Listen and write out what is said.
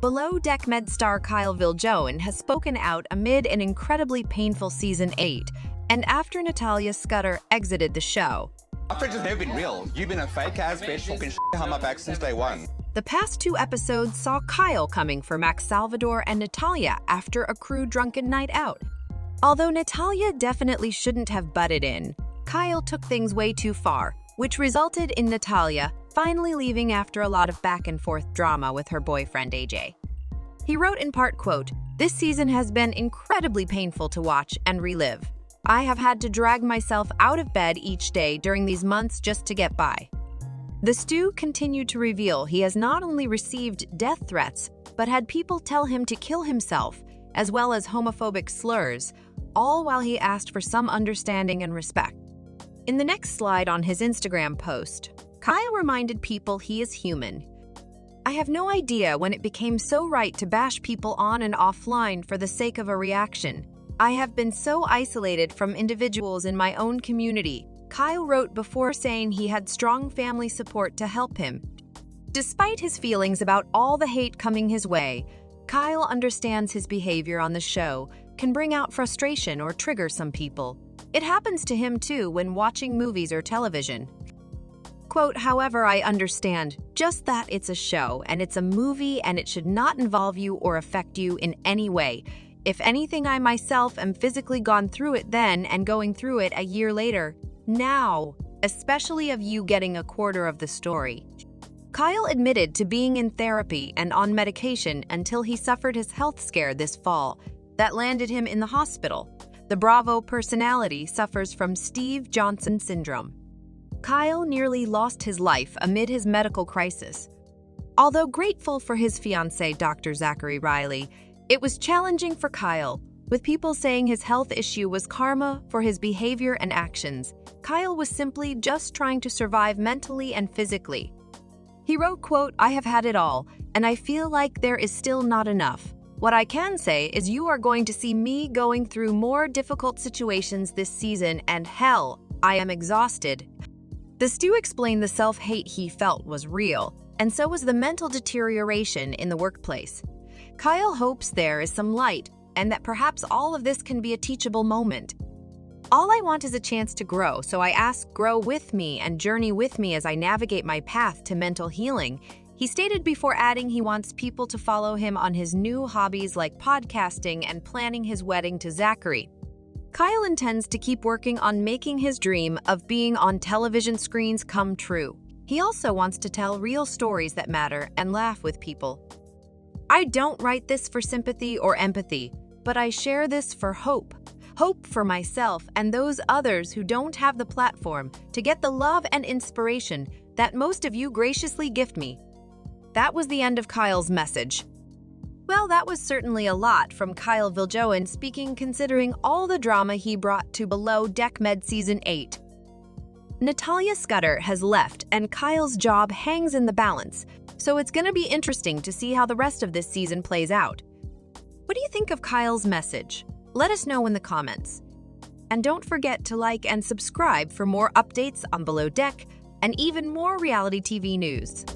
Below Deck Med star Kyle Viljoen has spoken out amid an incredibly painful Season 8, and after Natalya Scudder exited the show. Our friendship's never been real. You've been a fake-ass bitch talking shit behind my back since day one. The past 2 episodes saw Kyle coming for Max Salvador and Natalya after a crew drunken night out. Although Natalya definitely shouldn't have butted in, Kyle took things way too far, which resulted in Natalya finally leaving after a lot of back-and-forth drama with her boyfriend AJ. He wrote in part, quote, "This season has been incredibly painful to watch and relive. I have had to drag myself out of bed each day during these months just to get by." The stew continued to reveal he has not only received death threats, but had people tell him to kill himself, as well as homophobic slurs, all while he asked for some understanding and respect. In the next slide on his Instagram post, Kyle reminded people he is human. "I have no idea when it became so right to bash people on and offline for the sake of a reaction. I have been so isolated from individuals in my own community," Kyle wrote before saying he had strong family support to help him. Despite his feelings about all the hate coming his way, Kyle understands his behavior on the show can bring out frustration or trigger some people. It happens to him too when watching movies or television. Quote, "However, I understand just that it's a show and it's a movie and it should not involve you or affect you in any way. If anything, I myself am physically gone through it then and going through it a year later. Now, especially of you getting a quarter of the story." Kyle admitted to being in therapy and on medication until he suffered his health scare this fall that landed him in the hospital. The Bravo personality suffers from Steve Johnson syndrome. Kyle nearly lost his life amid his medical crisis. Although grateful for his fiancé, Dr. Zachary Riley, it was challenging for Kyle, with people saying his health issue was karma for his behavior and actions. Kyle was simply just trying to survive mentally and physically. He wrote, quote, "I have had it all, and I feel like there is still not enough. What I can say is you are going to see me going through more difficult situations this season, and hell, I am exhausted." The stew explained the self-hate he felt was real, and so was the mental deterioration in the workplace. Kyle hopes there is some light, and that perhaps all of this can be a teachable moment. "All I want is a chance to grow, so I ask grow with me and journey with me as I navigate my path to mental healing," he stated before adding he wants people to follow him on his new hobbies like podcasting and planning his wedding to Zachary. Kyle intends to keep working on making his dream of being on television screens come true. He also wants to tell real stories that matter and laugh with people. "I don't write this for sympathy or empathy, but I share this for hope. Hope for myself and those others who don't have the platform to get the love and inspiration that most of you graciously gift me." That was the end of Kyle's message. Well, that was certainly a lot from Kyle Viljoen speaking considering all the drama he brought to Below Deck Med Season 8. Natalya Scudder has left and Kyle's job hangs in the balance, so it's going to be interesting to see how the rest of this season plays out. What do you think of Kyle's message? Let us know in the comments. And don't forget to like and subscribe for more updates on Below Deck and even more reality TV news.